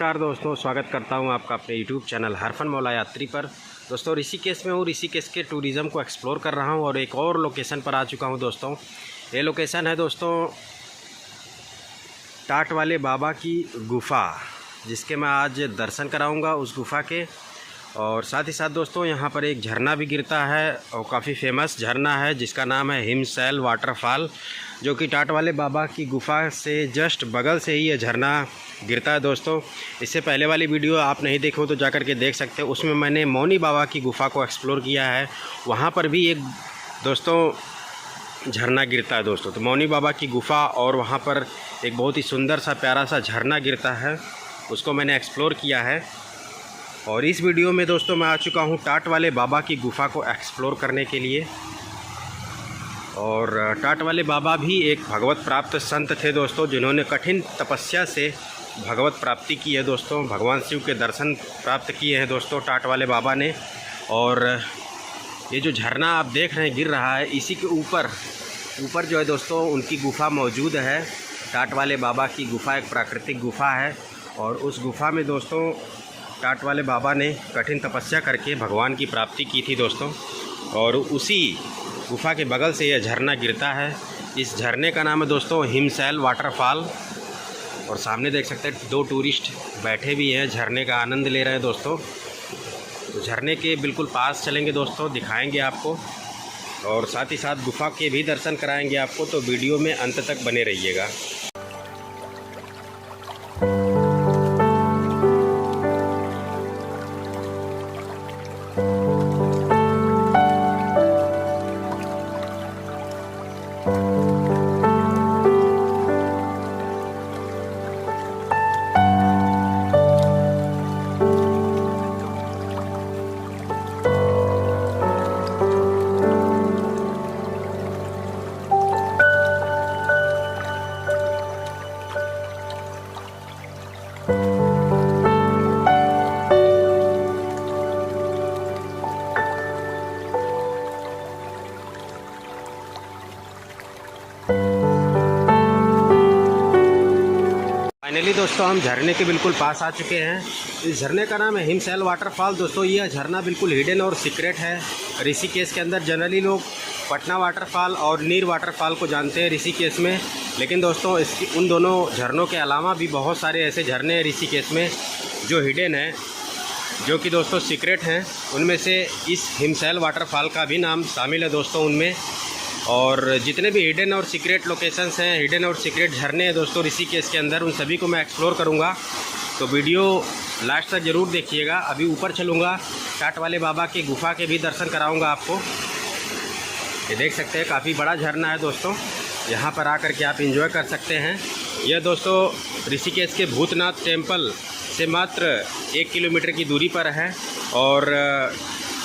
नमस्कार दोस्तों, स्वागत करता हूं आपका अपने YouTube चैनल हरफन मौला यात्री पर। दोस्तों ऋषिकेश में हूं, ऋषिकेश के टूरिज़्म को एक्सप्लोर कर रहा हूं और एक और लोकेशन पर आ चुका हूं दोस्तों। ये लोकेशन है दोस्तों टाट वाले बाबा की गुफ़ा, जिसके मैं आज दर्शन कराऊंगा उस गुफ़ा के। और साथ ही साथ दोस्तों यहाँ पर एक झरना भी गिरता है और काफ़ी फेमस झरना है जिसका नाम है हिमशैल वाटरफॉल, जो कि टाट वाले बाबा की गुफ़ा से जस्ट बगल से ही ये झरना गिरता है दोस्तों। इससे पहले वाली वीडियो आप नहीं देखो तो जाकर के देख सकते हो, उसमें मैंने मौनी बाबा की गुफ़ा को एक्सप्लोर किया है। वहाँ पर भी एक दोस्तों झरना गिरता है दोस्तों। तो मौनी बाबा की गुफ़ा और वहाँ पर एक बहुत ही सुंदर सा प्यारा सा झरना गिरता है, उसको मैंने एक्सप्लोर किया है। और इस वीडियो में दोस्तों मैं आ चुका हूँ टाट वाले बाबा की गुफ़ा को एक्सप्लोर करने के लिए। और टाट वाले बाबा भी एक भगवत प्राप्त संत थे दोस्तों, जिन्होंने कठिन तपस्या से भगवत प्राप्ति की है दोस्तों। भगवान शिव के दर्शन प्राप्त किए हैं दोस्तों टाट वाले बाबा ने। और ये जो झरना आप देख रहे हैं गिर रहा है, इसी के ऊपर जो है दोस्तों उनकी गुफ़ा मौजूद है। टाट वाले बाबा की गुफ़ा एक प्राकृतिक गुफ़ा है और उस गुफ़ा में दोस्तों टाट वाले बाबा ने कठिन तपस्या करके भगवान की प्राप्ति की थी दोस्तों। और उसी गुफ़ा के बगल से यह झरना गिरता है। इस झरने का नाम है दोस्तों हिमशैल वाटरफॉल। और सामने देख सकते हैं दो टूरिस्ट बैठे भी हैं, झरने का आनंद ले रहे हैं दोस्तों। तो झरने के बिल्कुल पास चलेंगे दोस्तों, दिखाएंगे आपको और साथ ही साथ गुफ़ा के भी दर्शन कराएंगे आपको। तो वीडियो में अंत तक बने रहिएगा। फाइनली दोस्तों हम झरने के बिल्कुल पास आ चुके हैं। इस झरने का नाम है हिमशैल वाटरफॉल दोस्तों। यह झरना बिल्कुल हिडन और सीक्रेट है ऋषिकेश के अंदर। जनरली लोग पटना वाटरफॉल और नीर वाटरफॉल को जानते हैं ऋषिकेश में, लेकिन दोस्तों इसकी उन दोनों झरनों के अलावा भी बहुत सारे ऐसे झरने हैं ऋषिकेश में जो हिडन हैं, जो कि दोस्तों सीक्रेट हैं। उनमें से इस हिमशैल वाटरफॉल का भी नाम शामिल है दोस्तों उनमें। और जितने भी हिडन और सीक्रेट लोकेशंस हैं, हिडन और सीक्रेट झरने हैं दोस्तों ऋषिकेश के अंदर, उन सभी को मैं एक्सप्लोर करूंगा। तो वीडियो लास्ट तक ज़रूर देखिएगा। अभी ऊपर चलूँगा, टाट वाले बाबा की गुफ़ा के भी दर्शन कराऊंगा आपको। ये देख सकते हैं काफ़ी बड़ा झरना है दोस्तों, यहाँ पर आकर के आप एंजॉय कर सकते हैं। यह दोस्तों ऋषिकेश के भूतनाथ टेम्पल से मात्र 1 किलोमीटर की दूरी पर है और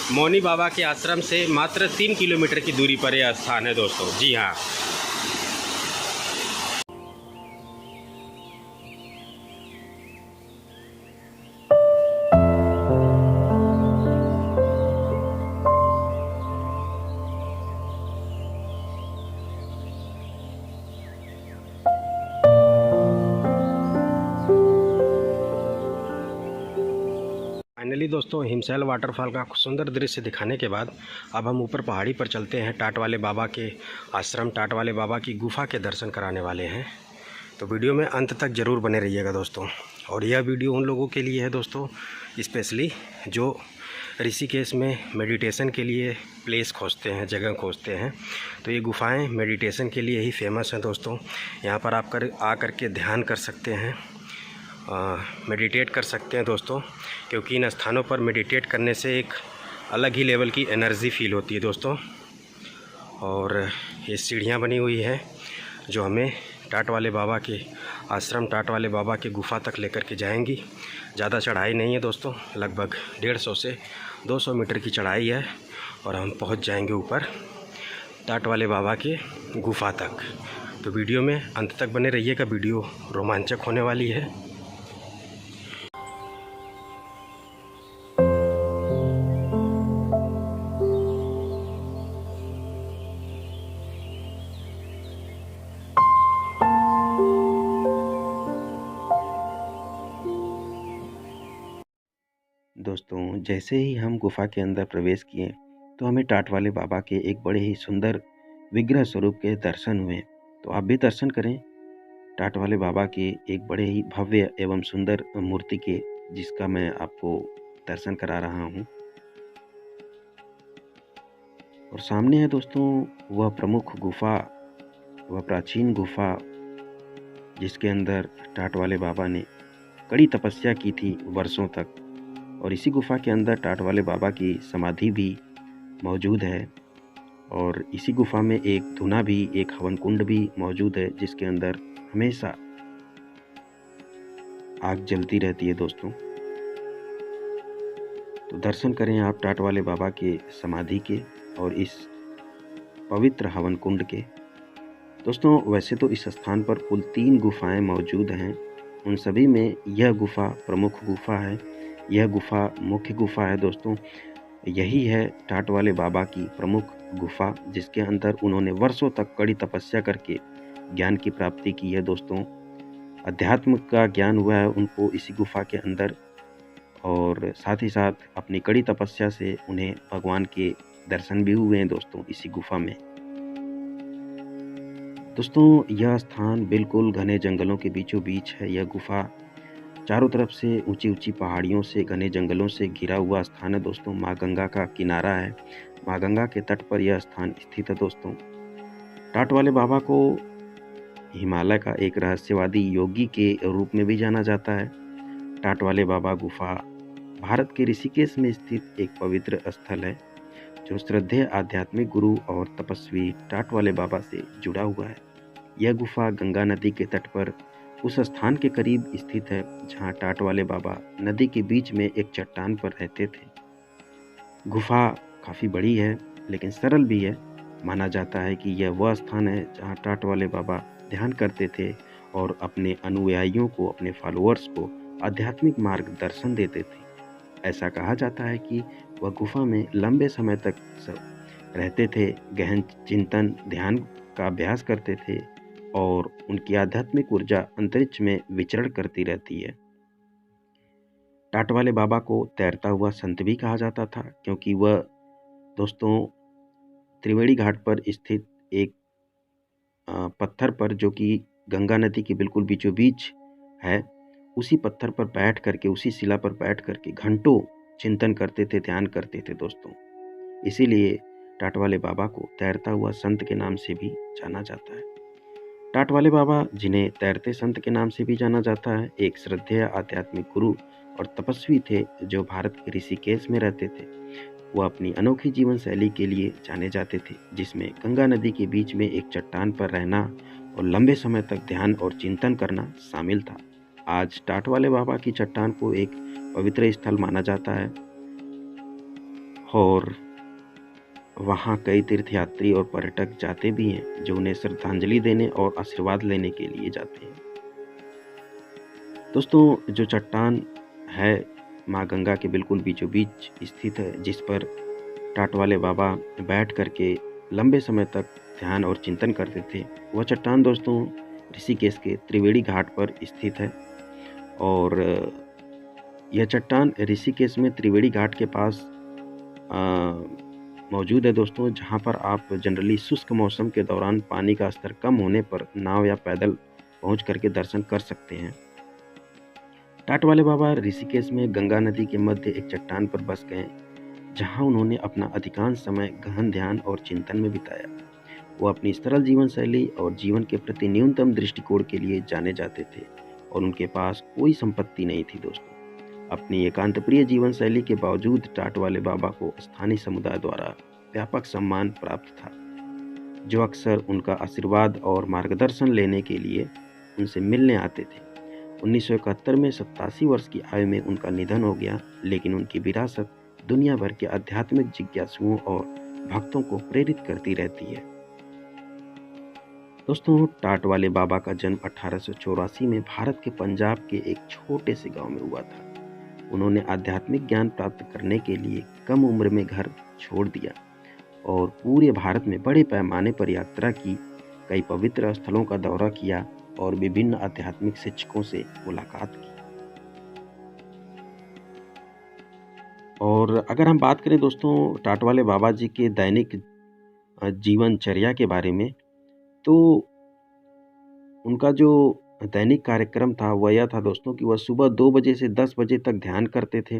मौनी बाबा के आश्रम से मात्र 3 किलोमीटर की दूरी पर यह स्थान है दोस्तों। जी हाँ। फाइनली दोस्तों हिमशैल वाटरफॉल का सुंदर दृश्य दिखाने के बाद अब हम ऊपर पहाड़ी पर चलते हैं। टाट वाले बाबा के आश्रम, टाट वाले बाबा की गुफ़ा के दर्शन कराने वाले हैं। तो वीडियो में अंत तक ज़रूर बने रहिएगा दोस्तों। और यह वीडियो उन लोगों के लिए है दोस्तों स्पेशली जो ऋषिकेश में मेडिटेशन के लिए प्लेस खोजते हैं, जगह खोजते हैं। तो ये गुफ़ाएँ मेडिटेशन के लिए ही फेमस हैं दोस्तों। यहाँ पर आप आकर के ध्यान कर सकते हैं, मेडिटेट कर सकते हैं दोस्तों, क्योंकि इन स्थानों पर मेडिटेट करने से एक अलग ही लेवल की एनर्जी फील होती है दोस्तों। और ये सीढ़ियाँ बनी हुई हैं जो हमें टाट वाले बाबा के आश्रम, टाट वाले बाबा के गुफ़ा तक लेकर के जाएंगी। ज़्यादा चढ़ाई नहीं है दोस्तों, लगभग 150 से 200 मीटर की चढ़ाई है और हम पहुंच जाएंगे ऊपर टाट वाले बाबा के गुफ़ा तक। तो वीडियो में अंत तक बने रहिएगा, वीडियो रोमांचक होने वाली है। दोस्तों, जैसे ही हम गुफा के अंदर प्रवेश किए तो हमें टाट वाले बाबा के एक बड़े ही सुंदर विग्रह स्वरूप के दर्शन हुए। तो आप भी दर्शन करें टाट वाले बाबा के एक बड़े ही भव्य एवं सुंदर मूर्ति के, जिसका मैं आपको दर्शन करा रहा हूँ। और सामने है दोस्तों वह प्रमुख गुफा, वह प्राचीन गुफा जिसके अंदर टाट वाले बाबा ने कड़ी तपस्या की थी वर्षों तक। और इसी गुफा के अंदर टाट वाले बाबा की समाधि भी मौजूद है। और इसी गुफा में एक धुना भी, एक हवन कुंड भी मौजूद है, जिसके अंदर हमेशा आग जलती रहती है दोस्तों। तो दर्शन करें आप टाट वाले बाबा के समाधि के और इस पवित्र हवन कुंड के। दोस्तों, वैसे तो इस स्थान पर कुल 3 गुफाएं मौजूद हैं। उन सभी में यह गुफा प्रमुख गुफा है। यह गुफा मुख्य गुफा है दोस्तों। यही है टाट वाले बाबा की प्रमुख गुफा, जिसके अंदर उन्होंने वर्षों तक कड़ी तपस्या करके ज्ञान की प्राप्ति की है दोस्तों। अध्यात्म का ज्ञान हुआ है उनको इसी गुफा के अंदर, और साथ ही साथ अपनी कड़ी तपस्या से उन्हें भगवान के दर्शन भी हुए हैं दोस्तों इसी गुफा में। दोस्तों, यह स्थान बिल्कुल घने जंगलों के बीचों बीच है। यह गुफा चारों तरफ से ऊंची ऊंची पहाड़ियों से, घने जंगलों से घिरा हुआ स्थान है दोस्तों। माँ गंगा का किनारा है। माँ गंगा के तट पर यह स्थान स्थित है दोस्तों। टाट वाले बाबा को हिमालय का एक रहस्यवादी योगी के रूप में भी जाना जाता है। टाट वाले बाबा गुफा भारत के ऋषिकेश में स्थित एक पवित्र स्थल है, जो श्रद्धेय आध्यात्मिक गुरु और तपस्वी टाट वाले बाबा से जुड़ा हुआ है। यह गुफा गंगा नदी के तट पर उस स्थान के करीब स्थित है जहां टाट वाले बाबा नदी के बीच में एक चट्टान पर रहते थे। गुफा काफ़ी बड़ी है लेकिन सरल भी है। माना जाता है कि यह वह स्थान है जहां टाट वाले बाबा ध्यान करते थे और अपने अनुयायियों को, अपने फॉलोअर्स को आध्यात्मिक मार्गदर्शन देते थे। ऐसा कहा जाता है कि वह गुफा में लंबे समय तक रहते थे, गहन चिंतन, ध्यान का अभ्यास करते थे और उनकी आध्यात्मिक ऊर्जा अंतरिक्ष में विचरण करती रहती है। टाट वाले बाबा को तैरता हुआ संत भी कहा जाता था, क्योंकि वह दोस्तों त्रिवेणी घाट पर स्थित एक पत्थर पर, जो कि गंगा नदी के बिल्कुल बीचों बीच है, उसी पत्थर पर बैठ करके, उसी शिला पर बैठ करके घंटों चिंतन करते थे, ध्यान करते थे दोस्तों। इसीलिए टाट वाले बाबा को तैरता हुआ संत के नाम से भी जाना जाता है। टाट वाले बाबा, जिन्हें तैरते संत के नाम से भी जाना जाता है, एक श्रद्धेय आध्यात्मिक गुरु और तपस्वी थे जो भारत के ऋषिकेश में रहते थे। वह अपनी अनोखी जीवन शैली के लिए जाने जाते थे, जिसमें गंगा नदी के बीच में एक चट्टान पर रहना और लंबे समय तक ध्यान और चिंतन करना शामिल था। आज टाट वाले बाबा की चट्टान को एक पवित्र स्थल माना जाता है और वहाँ कई तीर्थयात्री और पर्यटक जाते भी हैं, जो उन्हें श्रद्धांजलि देने और आशीर्वाद लेने के लिए जाते हैं। दोस्तों, जो चट्टान है माँ गंगा के बिल्कुल बीचों बीच स्थित है, जिस पर टाट वाले बाबा बैठ करके लंबे समय तक ध्यान और चिंतन करते थे, वह चट्टान दोस्तों ऋषिकेश के त्रिवेणी घाट पर स्थित है। और यह चट्टान ऋषिकेश में त्रिवेणी घाट के पास मौजूद है दोस्तों, जहां पर आप जनरली शुष्क मौसम के दौरान पानी का स्तर कम होने पर नाव या पैदल पहुंच करके दर्शन कर सकते हैं। टाट वाले बाबा ऋषिकेश में गंगा नदी के मध्य एक चट्टान पर बस गए, जहां उन्होंने अपना अधिकांश समय गहन ध्यान और चिंतन में बिताया। वो अपनी सरल जीवन शैली और जीवन के प्रति न्यूनतम दृष्टिकोण के लिए जाने जाते थे और उनके पास कोई संपत्ति नहीं थी दोस्तों। अपनी एकांत प्रिय जीवन शैली के बावजूद टाट वाले बाबा को स्थानीय समुदाय द्वारा व्यापक सम्मान प्राप्त था, जो अक्सर उनका आशीर्वाद और मार्गदर्शन लेने के लिए उनसे मिलने आते थे। 1971 में 87 वर्ष की आयु में उनका निधन हो गया, लेकिन उनकी विरासत दुनिया भर के आध्यात्मिक जिज्ञासुओं और भक्तों को प्रेरित करती रहती है। दोस्तों, टाट वाले बाबा का जन्म 1884 में भारत के पंजाब के एक छोटे से गांव में हुआ था। उन्होंने आध्यात्मिक ज्ञान प्राप्त करने के लिए कम उम्र में घर छोड़ दिया और पूरे भारत में बड़े पैमाने पर यात्रा की, कई पवित्र स्थलों का दौरा किया और विभिन्न आध्यात्मिक शिक्षकों से मुलाकात की। और अगर हम बात करें दोस्तों टाट वाले बाबा जी के दैनिक जीवनचर्या के बारे में, तो उनका जो दैनिक कार्यक्रम था वह यह था दोस्तों कि वह सुबह 2 बजे से 10 बजे तक ध्यान करते थे।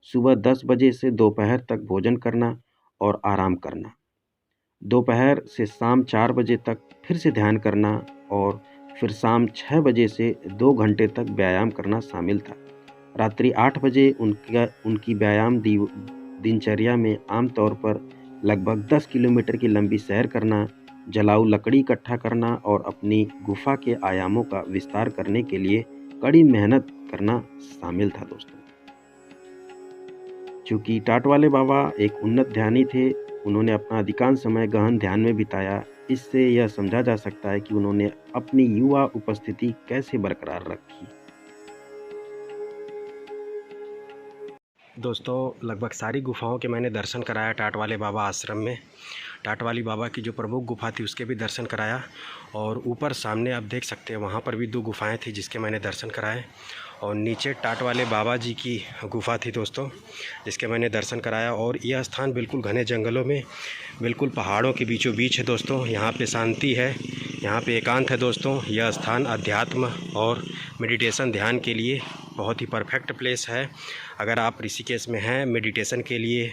सुबह 10 बजे से दोपहर तक भोजन करना और आराम करना। दोपहर से शाम 4 बजे तक फिर से ध्यान करना और फिर शाम 6 बजे से 2 घंटे तक व्यायाम करना शामिल था। रात्रि 8 बजे उनकी व्यायाम दिनचर्या में आमतौर पर लगभग 10 किलोमीटर की लंबी सैर करना, जलाऊ लकड़ी इकट्ठा करना और अपनी गुफा के आयामों का विस्तार करने के लिए कड़ी मेहनत करना शामिल था दोस्तों। चूँकि टाट वाले बाबा एक उन्नत ध्यानी थे, उन्होंने अपना अधिकांश समय गहन ध्यान में बिताया। इससे यह समझा जा सकता है कि उन्होंने अपनी युवा उपस्थिति कैसे बरकरार रखी। दोस्तों लगभग सारी गुफाओं के मैंने दर्शन कराया टाट वाले बाबा आश्रम में। टाट वाली बाबा की जो प्रमुख गुफा थी उसके भी दर्शन कराया, और ऊपर सामने आप देख सकते हैं वहाँ पर भी 2 गुफाएं थी जिसके मैंने दर्शन कराए, और नीचे टाट वाले बाबा जी की गुफा थी दोस्तों जिसके मैंने दर्शन कराया। और यह स्थान बिल्कुल घने जंगलों में, बिल्कुल पहाड़ों के बीचों बीच है दोस्तों। यहाँ पे शांति है, यहाँ पे एकांत है दोस्तों। यह स्थान अध्यात्म और मेडिटेशन ध्यान के लिए बहुत ही परफेक्ट प्लेस है। अगर आप ऋषिकेश में हैं, मेडिटेशन के लिए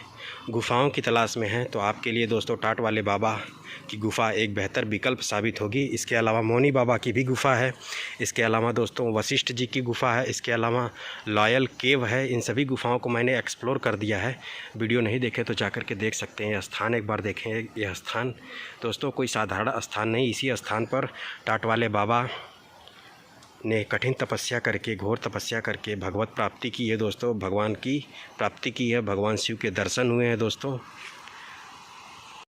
गुफाओं की तलाश में हैं, तो आपके लिए दोस्तों टाट वाले बाबा की गुफ़ा एक बेहतर विकल्प साबित होगी। इसके अलावा मौनी बाबा की भी गुफ़ा है, इसके अलावा दोस्तों वशिष्ठ जी की गुफ़ा है, इसके अलावा लॉयल केव है। इन सभी गुफ़ाओं को मैंने एक्सप्लोर कर दिया है। वीडियो नहीं देखे तो जाकर के देख सकते हैं। यह स्थान एक बार देखें। यह स्थान दोस्तों कोई साधारण स्थान नहीं। इसी स्थान पर टाट वाले बाबा ने कठिन तपस्या करके, घोर तपस्या करके भगवत प्राप्ति की है दोस्तों। भगवान की प्राप्ति की है, भगवान शिव के दर्शन हुए हैं दोस्तों।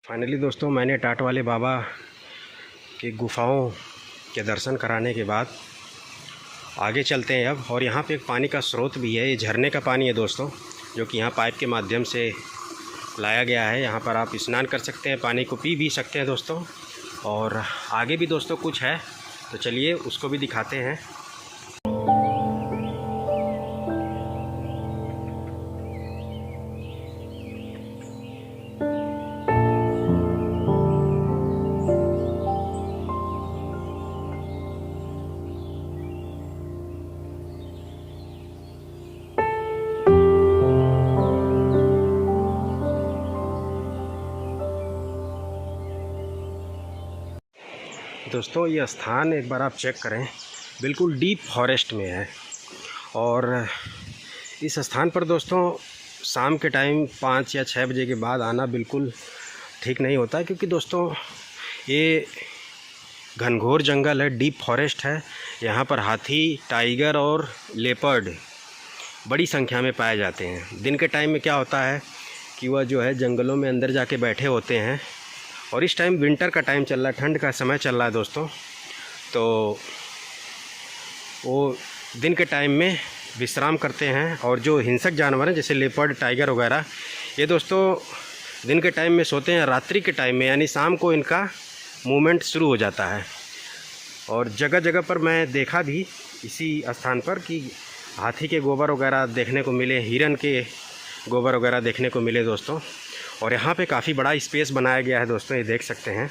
फाइनली दोस्तों मैंने टाट वाले बाबा के गुफाओं के दर्शन कराने के बाद आगे चलते हैं अब। और यहाँ पे एक पानी का स्रोत भी है, ये झरने का पानी है दोस्तों, जो कि यहाँ पाइप के माध्यम से लाया गया है। यहाँ पर आप स्नान कर सकते हैं, पानी को पी भी सकते हैं दोस्तों। और आगे भी दोस्तों कुछ है, तो चलिए उसको भी दिखाते हैं। दोस्तों ये स्थान एक बार आप चेक करें, बिल्कुल डीप फॉरेस्ट में है। और इस स्थान पर दोस्तों शाम के टाइम 5 या 6 बजे के बाद आना बिल्कुल ठीक नहीं होता, क्योंकि दोस्तों ये घनघोर जंगल है, डीप फॉरेस्ट है। यहाँ पर हाथी, टाइगर और लेपर्ड बड़ी संख्या में पाए जाते हैं। दिन के टाइम में क्या होता है कि वह जो है जंगलों में अंदर जाके बैठे होते हैं, और इस टाइम विंटर का टाइम चल रहा है, ठंड का समय चल रहा है दोस्तों, तो वो दिन के टाइम में विश्राम करते हैं। और जो हिंसक जानवर हैं जैसे लेपर्ड, टाइगर वगैरह, ये दोस्तों दिन के टाइम में सोते हैं, रात्रि के टाइम में यानी शाम को इनका मूवमेंट शुरू हो जाता है। और जगह जगह पर मैं देखा भी इसी स्थान पर कि हाथी के गोबर वगैरह देखने को मिले, हिरन के गोबर वगैरह देखने को मिले दोस्तों। और यहाँ पे काफ़ी बड़ा स्पेस बनाया गया है दोस्तों, ये देख सकते हैं।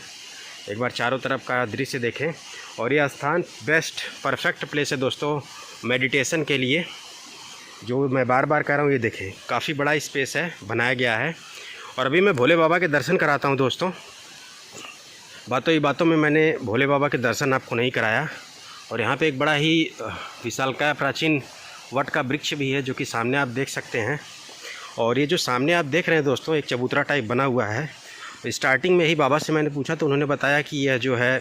एक बार चारों तरफ का दृश्य देखें। और यह स्थान बेस्ट परफेक्ट प्लेस है दोस्तों मेडिटेशन के लिए, जो मैं बार बार कह रहा हूँ। ये देखें काफ़ी बड़ा स्पेस है, बनाया गया है। और अभी मैं भोले बाबा के दर्शन कराता हूँ दोस्तों। बातों ही बातों में मैंने भोले बाबा के दर्शन आपको नहीं कराया। और यहाँ पे एक बड़ा ही विशालकाय प्राचीन वट का वृक्ष भी है, जो कि सामने आप देख सकते हैं। और ये जो सामने आप देख रहे हैं दोस्तों, एक चबूतरा टाइप बना हुआ है। स्टार्टिंग में ही बाबा से मैंने पूछा तो उन्होंने बताया कि यह जो है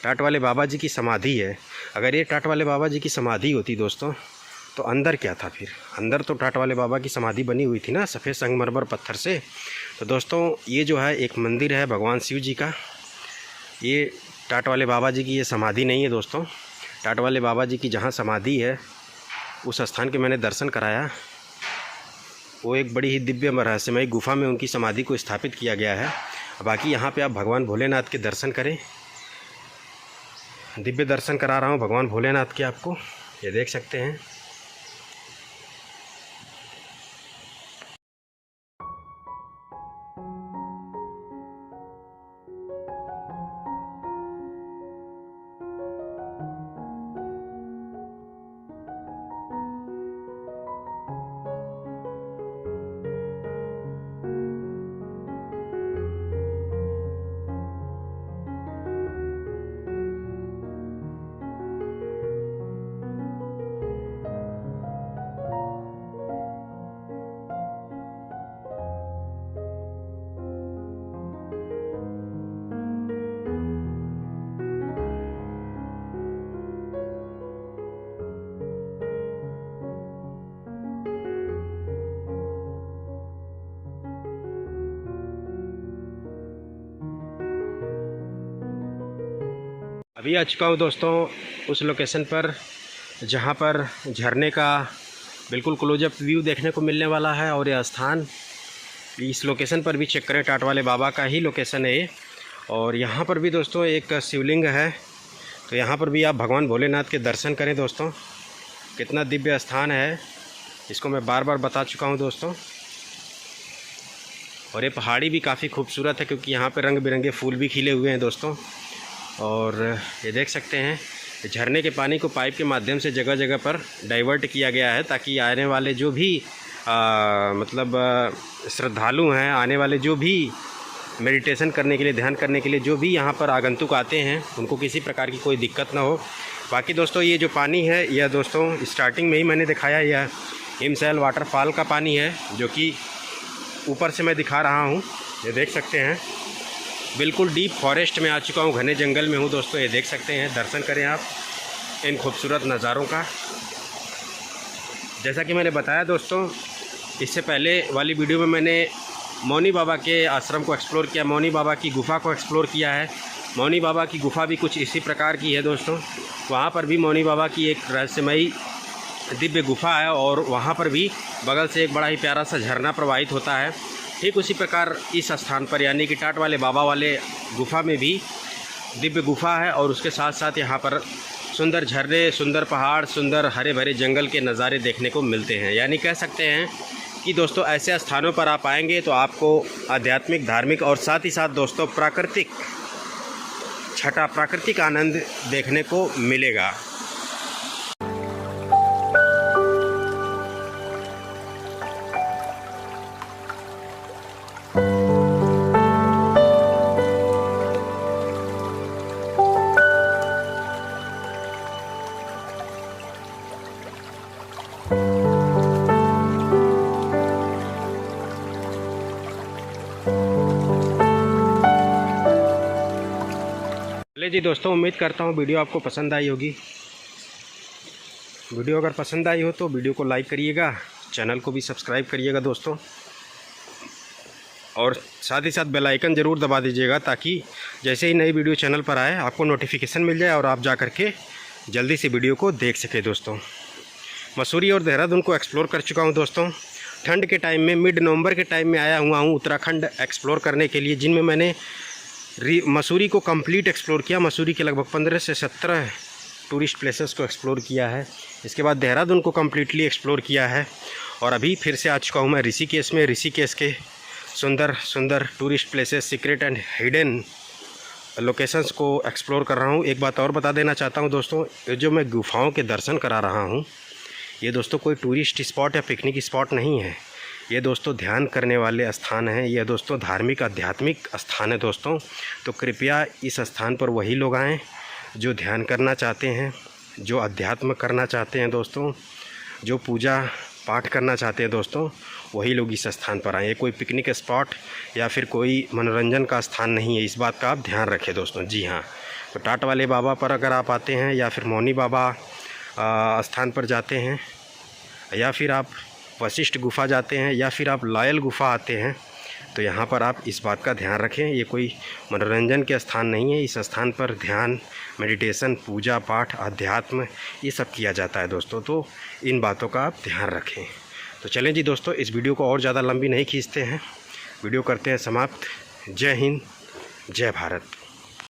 टाट वाले बाबा जी की समाधि है। अगर ये टाट वाले बाबा जी की समाधि होती दोस्तों, तो अंदर क्या था फिर? अंदर तो टाट वाले बाबा की समाधि बनी हुई थी ना, सफ़ेद संगमरमर पत्थर से। तो दोस्तों ये जो है एक मंदिर है भगवान शिव जी का। ये टाट वाले बाबा जी की ये समाधि नहीं है दोस्तों। टाट वाले बाबा जी की जहाँ समाधि है उस स्थान के मैंने दर्शन कराया। वो एक बड़ी ही दिव्य रहस्यमय गुफा में उनकी समाधि को स्थापित किया गया है। बाकी यहाँ पे आप भगवान भोलेनाथ के दर्शन करें। दिव्य दर्शन करा रहा हूँ भगवान भोलेनाथ के आपको, ये देख सकते हैं। अभी आ चुका हूँ दोस्तों उस लोकेशन पर जहाँ पर झरने का बिल्कुल क्लोजअप व्यू देखने को मिलने वाला है। और यह स्थान इस लोकेशन पर भी चेक करें, टाट वाले बाबा का ही लोकेशन है ये। और यहाँ पर भी दोस्तों एक शिवलिंग है, तो यहाँ पर भी आप भगवान भोलेनाथ के दर्शन करें दोस्तों। कितना दिव्य स्थान है, इसको मैं बार बार बता चुका हूँ दोस्तों। और ये पहाड़ी भी काफ़ी खूबसूरत है क्योंकि यहाँ पे रंग बिरंगे फूल भी खिले हुए हैं दोस्तों। और ये देख सकते हैं झरने के पानी को पाइप के माध्यम से जगह जगह पर डाइवर्ट किया गया है ताकि आने वाले जो भी श्रद्धालु हैं, आने वाले जो भी मेडिटेशन करने के लिए, ध्यान करने के लिए जो भी यहाँ पर आगंतुक आते हैं, उनको किसी प्रकार की कोई दिक्कत ना हो। बाकी दोस्तों ये जो पानी है यह दोस्तों स्टार्टिंग में ही मैंने दिखाया, यह हिमशैल वाटरफॉल का पानी है जो कि ऊपर से मैं दिखा रहा हूँ। ये देख सकते हैं बिल्कुल डीप फॉरेस्ट में आ चुका हूँ, घने जंगल में हूँ दोस्तों। ये देख सकते हैं, दर्शन करें आप इन खूबसूरत नज़ारों का। जैसा कि मैंने बताया दोस्तों, इससे पहले वाली वीडियो में मैंने मौनी बाबा के आश्रम को एक्सप्लोर किया, मौनी बाबा की गुफ़ा को एक्सप्लोर किया है। मौनी बाबा की गुफ़ा भी कुछ इसी प्रकार की है दोस्तों। वहाँ पर भी मौनी बाबा की एक रहस्यमयी दिव्य गुफ़ा है और वहाँ पर भी बगल से एक बड़ा ही प्यारा सा झरना प्रवाहित होता है। ठीक उसी प्रकार इस स्थान पर यानी कि टाट वाले बाबा वाले गुफ़ा में भी दिव्य गुफ़ा है और उसके साथ साथ यहाँ पर सुंदर झरने, सुंदर पहाड़, सुंदर हरे भरे जंगल के नज़ारे देखने को मिलते हैं। यानी कह सकते हैं कि दोस्तों ऐसे स्थानों पर आप आएंगे तो आपको आध्यात्मिक, धार्मिक और साथ ही साथ दोस्तों प्राकृतिक छटा, प्राकृतिक आनंद देखने को मिलेगा। चलिए जी दोस्तों, उम्मीद करता हूँ वीडियो आपको पसंद आई होगी। वीडियो अगर पसंद आई हो तो वीडियो को लाइक करिएगा, चैनल को भी सब्सक्राइब करिएगा दोस्तों। और साथ ही साथ बेल आइकन ज़रूर दबा दीजिएगा ताकि जैसे ही नई वीडियो चैनल पर आए आपको नोटिफिकेशन मिल जाए और आप जा कर के जल्दी से वीडियो को देख सके दोस्तों। मसूरी और देहरादून को एक्सप्लोर कर चुका हूँ दोस्तों। ठंड के टाइम में, मिड नवंबर के टाइम में आया हुआ हूँ उत्तराखंड एक्सप्लोर करने के लिए, जिनमें मैंने मसूरी को कंप्लीट एक्सप्लोर किया। मसूरी के लगभग 15 से 17 टूरिस्ट प्लेसेस को एक्सप्लोर किया है। इसके बाद देहरादून को कम्प्लीटली एक्सप्लोर किया है और अभी फिर से आ चुका हूँ मैं ऋषिकेश में। ऋषिकेश के सुंदर सुंदर tourist places, secret and hidden locations को एक्सप्लोर कर रहा हूँ। एक बात और बता देना चाहता हूँ दोस्तों, ये जो मैं गुफाओं के दर्शन करा रहा हूँ ये दोस्तों कोई टूरिस्ट स्पॉट या पिकनिक स्पॉट नहीं है। ये दोस्तों ध्यान करने वाले स्थान हैं, ये दोस्तों धार्मिक आध्यात्मिक स्थान है दोस्तों। तो कृपया इस स्थान पर वही लोग आएँ जो ध्यान करना चाहते हैं, जो अध्यात्म करना चाहते हैं दोस्तों, जो पूजा पाठ करना चाहते हैं दोस्तों, वही लोग इस स्थान पर आएँ। ये कोई पिकनिक स्पॉट या फिर कोई मनोरंजन का स्थान नहीं है, इस बात का आप ध्यान रखें दोस्तों। जी हाँ, तो टाट वाले बाबा पर अगर आप आते हैं या फिर मौनी बाबा स्थान पर जाते हैं या फिर आप वशिष्ठ गुफ़ा जाते हैं या फिर आप लॉयल गुफ़ा आते हैं तो यहाँ पर आप इस बात का ध्यान रखें, ये कोई मनोरंजन के स्थान नहीं है। इस स्थान पर ध्यान, मेडिटेशन, पूजा पाठ, अध्यात्म ये सब किया जाता है दोस्तों। तो इन बातों का आप ध्यान रखें। तो चलें जी दोस्तों, इस वीडियो को और ज़्यादा लंबी नहीं खींचते हैं, वीडियो करते हैं समाप्त। जय हिंद, जय भारत।